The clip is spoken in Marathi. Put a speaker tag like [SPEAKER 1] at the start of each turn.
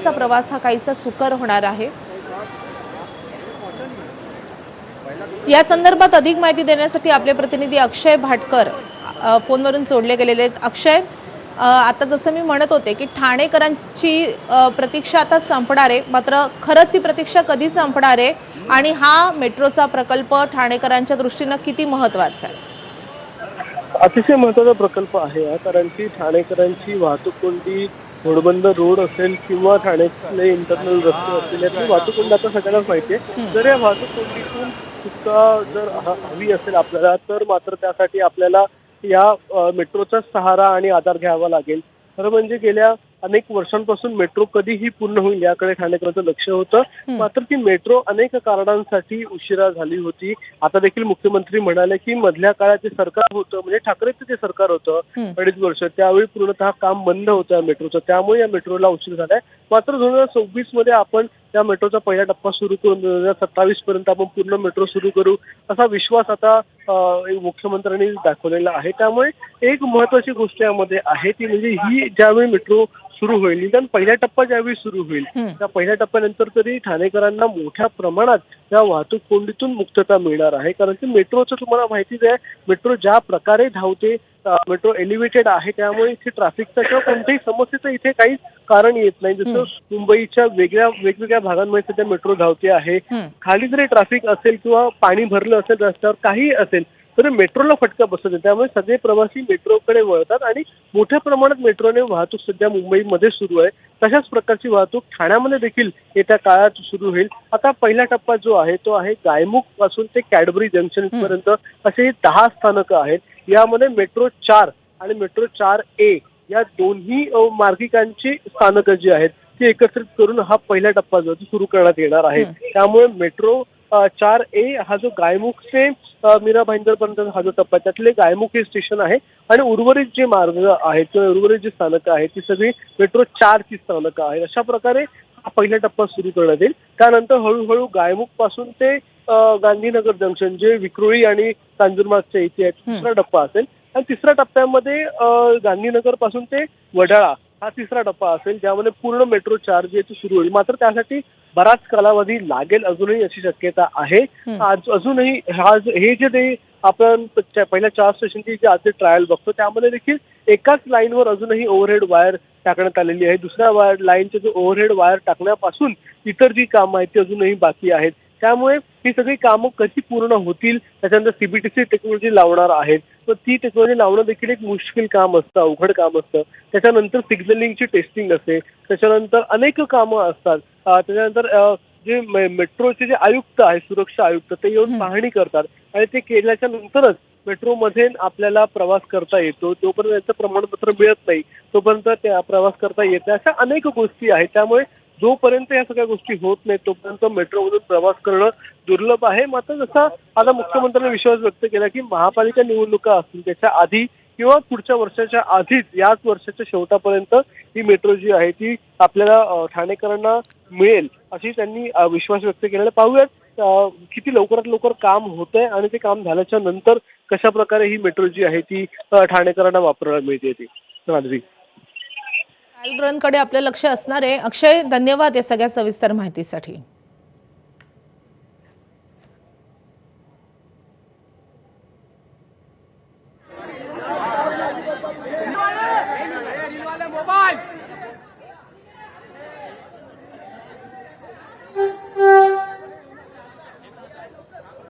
[SPEAKER 1] ठाणेकरांचा प्रवास हा काहीसा सुकर होणार आहे। या संदर्भात अधिक माहिती देण्यासाठी आपले प्रतिनिधी अक्षय भाटकर फोनवरून जोडले गेलेले आहेत। अक्षय, आता जसं मी म्हणत होते की ठाणेकरांची प्रतीक्षा आता संपणार आहे, मात्र खरंच ही प्रतीक्षा कधी संपणार आहे आणि हा मेट्रोचा प्रकल्प ठाणेकरांच्या दृष्टीने किती महत्त्वाचा आहे?
[SPEAKER 2] अतिशय महत्त्वाचा प्रकल्प आहे हा, कारण की ठाणेकरांची वाहतूक कोंडी घोडबंदर रोड असेल किंवा ठाण्यातले इंटरनल रस्ते असतील, यातली वाहतूक कोंडी आता सगळ्यांनाच माहिती आहे। जर या वाहतूक कोंडीतून सुटका जर हवी असेल आपल्याला, तर मात्र त्यासाठी आपल्याला या मेट्रोचा सहारा आणि आधार घ्यावा लागेल। खरं म्हणजे गेल्या अनेक वर्षांपासून मेट्रो कधीही पूर्ण होईल याकडे ठाणेकरांचं लक्ष होतं, मात्र ती मेट्रो अनेक कारणांसाठी उशिरा झाली होती। आता देखील मुख्यमंत्री म्हणाले की मधल्या काळात जे सरकार होतं, म्हणजे ठाकरेंचं जे सरकार होतं 2.5 वर्ष, त्यावेळी पूर्णतः काम बंद होतं या मेट्रोचं, त्यामुळे या मेट्रोला उशीर झालाय। मात्र 2026 मध्ये आपण या मेट्रोचा पहिला टप्पा सुरू करून 2027 पर्यंत आपण पूर्ण मेट्रो सुरू करू, असा विश्वास आता मुख्यमंत्र्यांनी दाखवलेला आहे। त्यामुळे एक महत्त्वाची गोष्ट यामध्ये आहे ती म्हणजे ही ज्यावेळी मेट्रो सुरू होईल, निदान पहिला टप्पा ज्यावेळी सुरू होईल त्या पहिल्या टप्प्यानंतर तरी ठाणेकरांना मोठ्या प्रमाणात या वाहतूक कोंडीतून मुक्तता मिळणार आहे। कारण की मेट्रोचं तुम्हाला माहितीच आहे, मेट्रो ज्या प्रकारे धावते, मेट्रो एलिव्हेटेड आहे, त्यामुळे इथे ट्रॅफिकचा किंवा कोणत्याही समस्येचं इथे काही कारण येत नाही। जसं मुंबईच्या वेगवेगळ्या भागांमध्ये सध्या मेट्रो धावते आहे, खाली जरी ट्रॅफिक असेल किंवा पाणी भरलं असेल रस्त्यावर, काही असेल तर मेट्रोला फटका बसत नाही, त्यामुळे सगळे प्रवासी मेट्रोकडे वळतात आणि मोठ्या प्रमाणात मेट्रोने वाहतूक सध्या मुंबईमध्ये सुरू आहे। तशाच प्रकारची वाहतूक ठाण्यामध्ये देखील येत्या काळात सुरू होईल। आता पहिला टप्पा जो आहे तो आहे गायमुख पासून ते कॅडबरी जंक्शन पर्यंत असे 10 स्थानकं आहेत। यामध्ये मेट्रो 4 आणि मेट्रो 4A या दोन्ही मार्गिकांची स्थानकं जी आहेत ती एकत्रित करून हा पहिला टप्पा जो सुरू करण्यात येणार आहे। त्यामुळे मेट्रो 4A हा जो गायमुख ते मीरा भाईंदर पर्यंत हा जो टप्पा, त्यातले गायमुख हे स्टेशन आहे आणि उर्वरित जे मार्ग आहेत किंवा उर्वरित जी स्थानकं आहेत ती सगळी मेट्रो 4 ची स्थानकं आहेत। अशा प्रकारे हा पहिला टप्पा सुरू करण्यात येईल। त्यानंतर हळूहळू गायमुख पासून ते गांधीनगर जंक्शन जे विक्रोळी आणि कांजूरमार्गच्या इथे आहे, दुसरा टप्पा असेल आणि तिसऱ्या टप्प्यामध्ये गांधीनगर पासून ते वडाळा हा तिसरा टप्पा असेल, ज्यामध्ये पूर्ण मेट्रो 4 जी आहे ती सुरू होईल। मात्र त्यासाठी बराच कालावधी लागेल अजूनही अशी शक्यता आहे। अजूनही हे जे ते आपण पहिल्या 4 स्टेशनची जे आज ट्रायल बघतो त्यामध्ये देखील एकाच लाईनवर अजूनही ओव्हरहेड वायर टाकण्यात आलेली आहे। दुसऱ्या लाईनचे जो ओव्हरहेड वायर टाकण्यापासून इतर जी कामं आहेत ती अजूनही बाकी आहेत। त्यामुळे ही सगळी कामं कधी पूर्ण होतील, त्याच्यानंतर सीबीटीसी टेक्नॉलॉजी लावणार आहेत, तर ती टेक्नॉलॉजी लावणं देखील एक मुश्किल काम असतं, अवघड काम असतं। त्याच्यानंतर सिग्नलिंगची टेस्टिंग असते, त्याच्यानंतर अनेक कामं असतात। त्याच्यानंतर जे मेट्रोचे जे आयुक्त आहेत, सुरक्षा आयुक्त, ते येऊन पाहणी करतात आणि ते केल्याच्या नंतरच मेट्रोमध्ये आपल्याला प्रवास करता येतो। तोपर्यंत त्याचं प्रमाणपत्र मिळत नाही, तोपर्यंत त्या प्रवास करता येत नाही। अशा अनेक गोष्टी आहेत, त्यामुळे जोपर्यंत या सगळ्या गोष्टी होत नाहीत तोपर्यंत मेट्रोमधून प्रवास करणं दुर्लभ आहे। मात्र जसा आता मुख्यमंत्र्यांनी विश्वास व्यक्त केला की महापालिका निवडणुका असतील त्याच्या आधी किंवा पुढच्या वर्षाच्या आधीच, याच वर्षाच्या शेवटापर्यंत ही मेट्रो जी आहे ती आपल्याला ठाणेकरांना मिळेल अशी त्यांनी विश्वास व्यक्त केलेला। पाहूयात किती लवकरात लवकर काम होतंय आणि ते काम झाल्याच्या नंतर कशा प्रकारे ही मेट्रो जी आहे ती ठाणेकरांना वापरायला मिळते ती।
[SPEAKER 1] ट्रायल रनकडे आपलं लक्ष असणार आहे। अक्षय, धन्यवाद या सगळ्या सविस्तर माहितीसाठी।